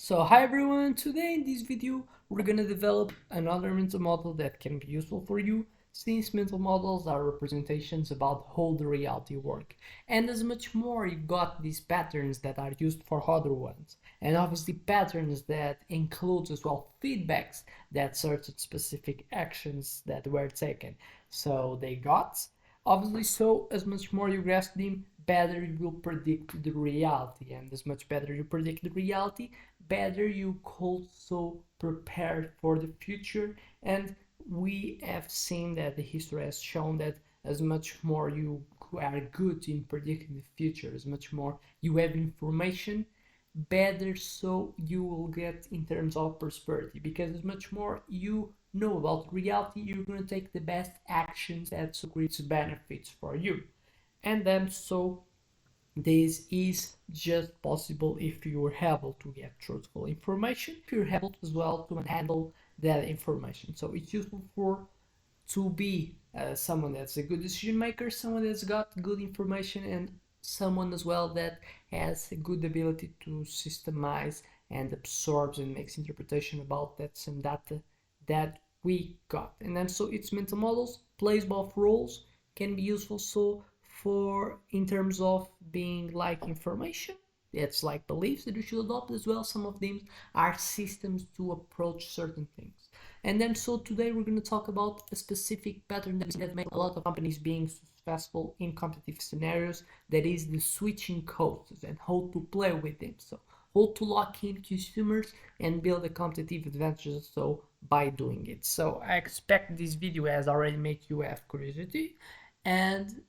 So hi everyone, today in this video we're gonna develop another mental model that can be useful for you since mental models are representations about how the reality work. And as much more you got these patterns that are used for other ones and obviously patterns that includes as well feedbacks that certain specific actions that were taken. So they got obviously so as much more you grasp them better you will predict the reality, and as much better you predict the reality better you also prepare for the future. And we have seen that the history has shown that as much more you are good in predicting the future, as much more you have information, better so you will get in terms of prosperity, because as much more you know about reality you're going to take the best actions that creates benefits for you. And then so this is just possible if you're able to get truthful information, if you're able as well to handle that information. So it's useful for to be someone that's a good decision maker, someone that's got good information, and someone as well that has a good ability to systemize and absorbs and makes interpretation about that some data that we got. And then so its mental models plays both roles, can be useful so for in terms of being like information, it's like beliefs that you should adopt as well. Some of them are systems to approach certain things. And then so today we're going to talk about a specific pattern that makes a lot of companies being successful in competitive scenarios, that is the switching codes and how to play with them. So how to lock in consumers and build a competitive advantage so by doing it. So I expect this video has already made you have curiosity, and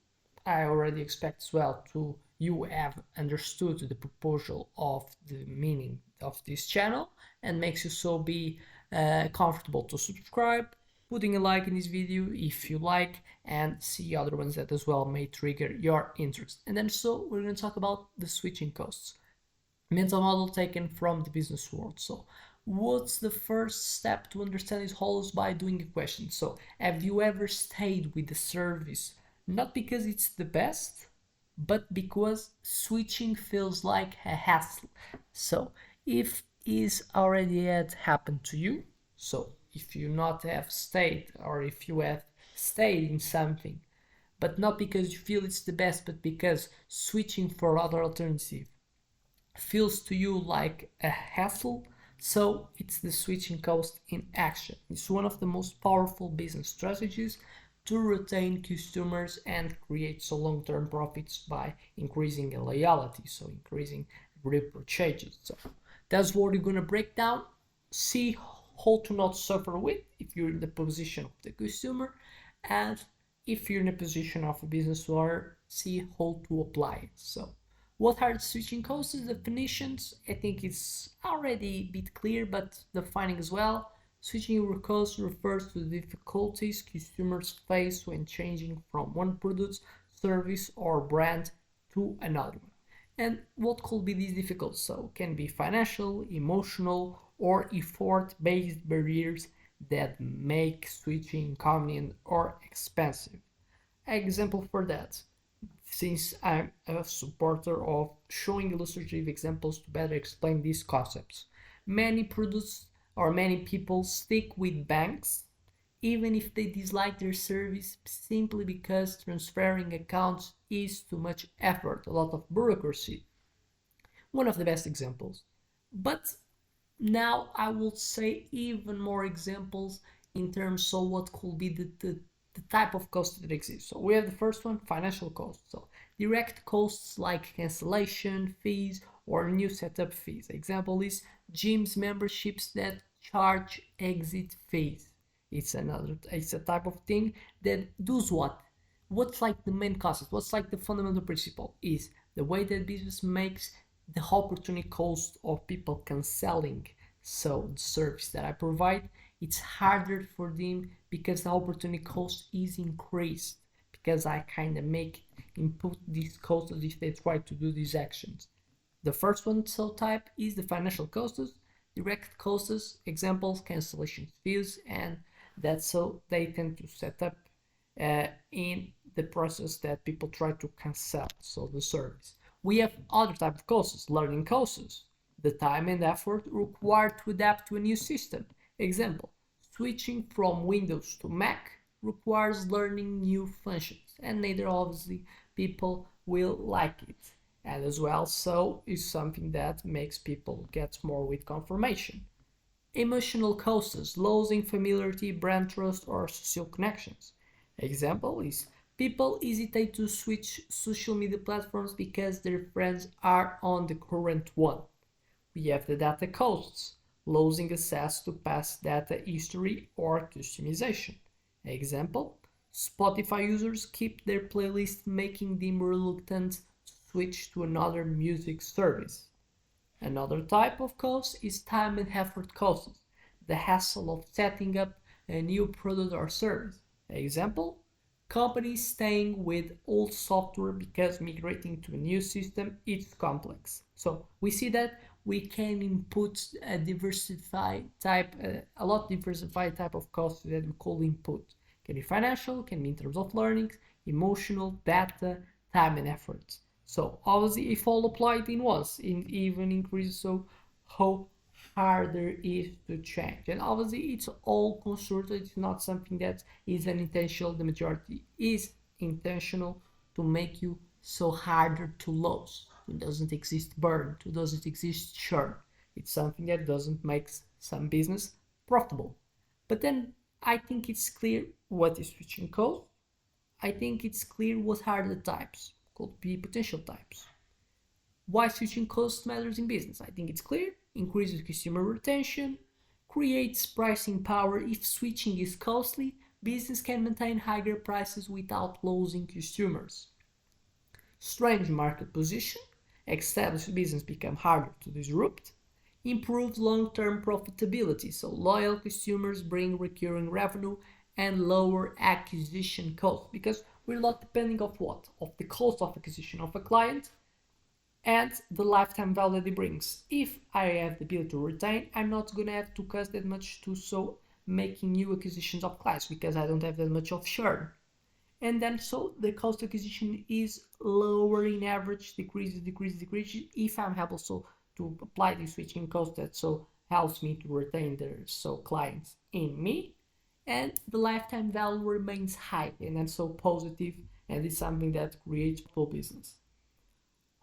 I already expect as well to you have understood the proposal of the meaning of this channel, and makes you so be comfortable to subscribe, putting a like in this video if you like, and see other ones that as well may trigger your interest. And then so we're going to talk about the switching costs, mental model taken from the business world. So what's the first step to understand this whole is by doing a question. So have you ever stayed with the service not because it's the best, but because switching feels like a hassle? So if is already had happened to you, so if you not have stayed, or if you have stayed in something but not because you feel it's the best, but because switching for other alternative feels to you like a hassle, so it's the switching cost in action. It's one of the most powerful business strategies to retain customers and create so long-term profits by increasing loyalty, so increasing repurchases. So that's what we're gonna break down, see how to not suffer with if you're in the position of the consumer, and if you're in a position of a business owner, see how to apply it. So what are the switching costs? Definitions, I think it's already a bit clear, but defining as well. Switching costs refers to the difficulties consumers face when changing from one product, service, or brand to another one. And what could be these difficulties? So can be financial, emotional, or effort-based barriers that make switching inconvenient or expensive. Example for that, since I'm a supporter of showing illustrative examples to better explain these concepts. Many products or many people stick with banks even if they dislike their service simply because transferring accounts is too much effort, a lot of bureaucracy. One of the best examples. But now I will say even more examples in terms of what could be the type of cost that exists. So we have the first one, financial costs. So direct costs like cancellation fees or new setup fees. Example is gyms memberships that charge exit fees. It's a type of thing that does what? What's like the main concept? What's like the fundamental principle is the way that business makes the opportunity cost of people canceling so the service that I provide, it's harder for them because the opportunity cost is increased because I kind of make input these costs if they try to do these actions. The first one so type is the financial costs, direct costs, examples, cancellation fees, and that's so they tend to set up in the process that people try to cancel so the service. We have other type of courses, learning courses. the time and effort required to adapt to a new system. Example, switching from Windows to Mac requires learning new functions, and neither obviously people will like it. And as well, so is something that makes people get more with confirmation. Emotional costs, losing familiarity, brand trust, or social connections. Example is people hesitate to switch social media platforms because their friends are on the current one. We have the data costs, losing access to past data history or customization. Example, Spotify users keep their playlist, making them reluctant to switch to another music service. Another type of cost is time and effort costs, the hassle of setting up a new product or service. Example, companies staying with old software because migrating to a new system is complex. So we see that we can input a diversified type, a lot diversified type of costs that we call input. Can be financial, can be in terms of learning, emotional, data, time and effort. So obviously if all applied in once, it even increases so how harder it is to change. And obviously it's all constructed, it's not something that is unintentional, the majority is intentional to make you so harder to lose. It doesn't exist burn, it doesn't exist churn. It's something that doesn't make some business profitable. But then I think it's clear what is switching cost. I think it's clear what are the types, could be potential types. Why switching costs matters in business? I think it's clear. Increases consumer retention, creates pricing power. If switching is costly, business can maintain higher prices without losing consumers. Strange market position, established business become harder to disrupt. Improves long-term profitability, so loyal consumers bring recurring revenue and lower acquisition costs because we're not depending of what? Of the cost of acquisition of a client and the lifetime value that it brings. If I have the ability to retain, I'm not gonna have to cost that much to so making new acquisitions of clients because I don't have that much of churn. And then so the cost of acquisition is lower in average, decreases. If I'm able so to apply the switching cost that so helps me to retain their so clients in me, and the lifetime value remains high and then so positive, and it's something that creates full business.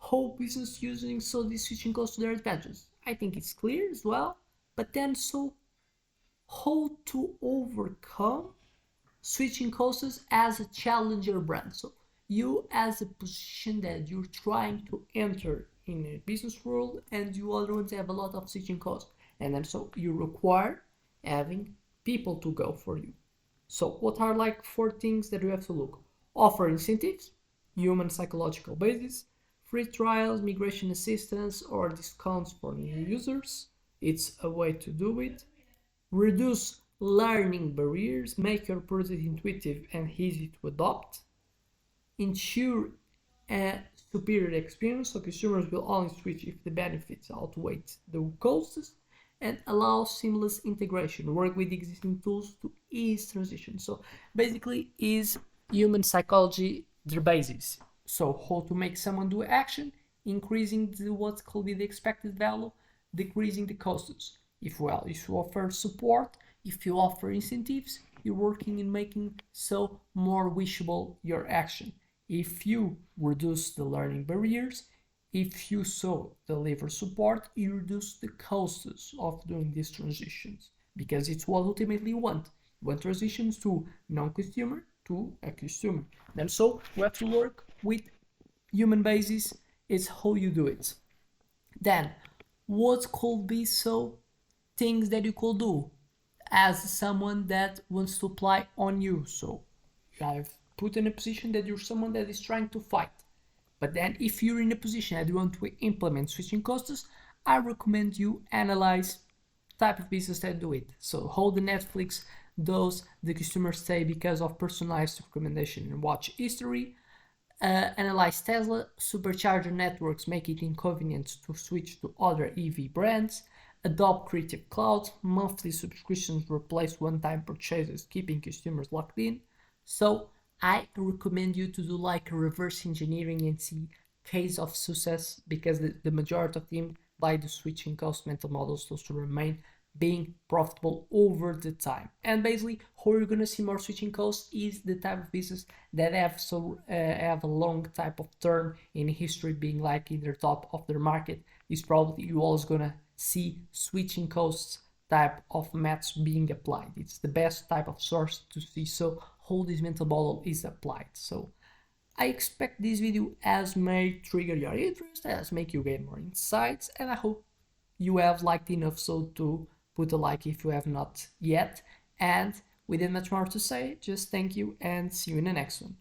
How business using so this switching cost to their advantages? I think it's clear as well, but then so how to overcome switching costs as a challenger brand. So you as a position that you're trying to enter in a business world and you other ones have a lot of switching costs. And then so you require having people to go for you. So what are like 4 things that you have to look? Offer incentives, human psychological basis, free trials, migration assistance or discounts for new users. It's a way to do it. Reduce learning barriers, make your product intuitive and easy to adopt. Ensure a superior experience, so consumers will only switch if the benefits outweigh the costs. And allow seamless integration, work with existing tools to ease transition. So basically is human psychology the basis. So how to make someone do action, increasing what's called the expected value, decreasing the costs. If you offer support, if you offer incentives, you're working in making so more wishable your action. If you reduce the learning barriers, if you so deliver support, you reduce the costs of doing these transitions because it's what ultimately you want. You want transitions to non-consumer to a consumer. Then so we have to work with human basis. It's how you do it. Then what could be so things that you could do as someone that wants to apply on you? So you have put in a position that you're someone that is trying to fight. But then if you're in a position that you want to implement switching costs, I recommend you analyze type of business that do it. So how the Netflix does the customer stay because of personalized recommendation and watch history. Analyze Tesla, supercharger networks make it inconvenient to switch to other EV brands. Adopt Creative Cloud, monthly subscriptions replace one-time purchases, keeping customers locked in. So I recommend you to do like a reverse engineering and see case of success because the majority of them by the switching cost mental models to remain being profitable over the time. And basically, how you're gonna see more switching costs is the type of business that have a long type of term in history, being like in the top of their market. Is probably you always gonna see switching costs type of maths being applied. It's the best type of source to see so how this mental model is applied. So I expect this video as may trigger your interest, as make you gain more insights, and I hope you have liked enough so to put a like if you have not yet. And without much more to say, just thank you and see you in the next one.